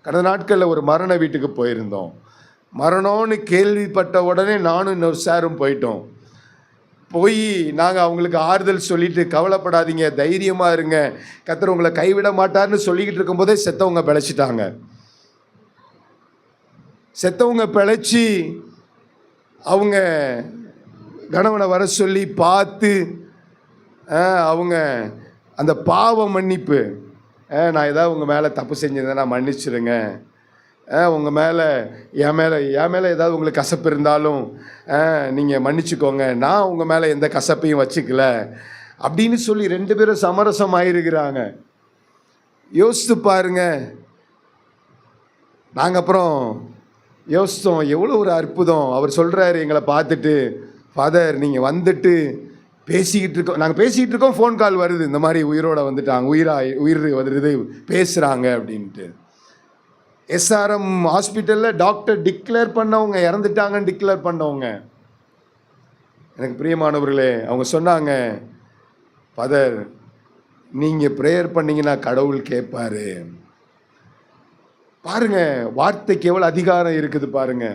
கடந்த நாட்களில் ஒரு மரண வீட்டுக்கு போயிருந்தோம். மரணம்னு கேள்விப்பட்ட உடனே நானும் இன்னொரு சாரும் போயிட்டோம். போய் நாங்கள் அவங்களுக்கு ஆறுதல் சொல்லிட்டு, கவலைப்படாதீங்க, தைரியமாக இருங்க, கர்த்தர் உங்களை கைவிட மாட்டார்னு சொல்லிக்கிட்டு இருக்கும்போதே செத்தவங்க பிழைச்சிட்டாங்க. செத்தவங்க பிழைச்சி அவங்க கணவனை வர சொல்லி பார்த்து அவங்க அந்த பாவ மன்னிப்பு, நான் ஏதாவது உங்கள் மேலே தப்பு செஞ்சிருந்தேன்னா மன்னிச்சிடுங்க, உங்கள் மேலே என் மேலே ஏதாவது உங்களுக்கு கசப்பு இருந்தாலும் நீங்கள் மன்னிச்சுக்கோங்க, நான் உங்கள் மேலே எந்த கசப்பையும் வச்சுக்கல அப்படின்னு சொல்லி 2 பேரும் சமரசம் ஆயிருக்கிறாங்க. யோசித்து பாருங்க. நாங்கள் அப்புறம் யோசித்தோம், எவ்வளோ ஒரு அற்புதம். அவர் சொல்கிறாரு எங்களை பார்த்துட்டு, ஃபாதர் நீங்கள் வந்துட்டு பேசிக்கிட்டு இருக்கோம், நாங்கள் பேசிக்கிட்டு இருக்கோம், ஃபோன் கால் வருது, இந்த மாதிரி உயிரோடு வந்துட்டாங்க, உயிர் வந்துடுது, பேசுகிறாங்க அப்படின்ட்டு. எஸ்ஆர்எம் ஹாஸ்பிட்டலில் டாக்டர் டிக்ளேர் பண்ணவங்க, இறந்துட்டாங்கன்னு டிக்ளேர் பண்ணவங்க. எனக்கு பிரியமானவர்களே, அவங்க சொன்னாங்க, ஃபாதர் நீங்கள் ப்ரேயர் பண்ணிங்கன்னா கடவுள் கேட்பாரு. பாருங்க, வார்த்தைக்கு எவ்வளோ அதிகாரம் இருக்குது பாருங்க.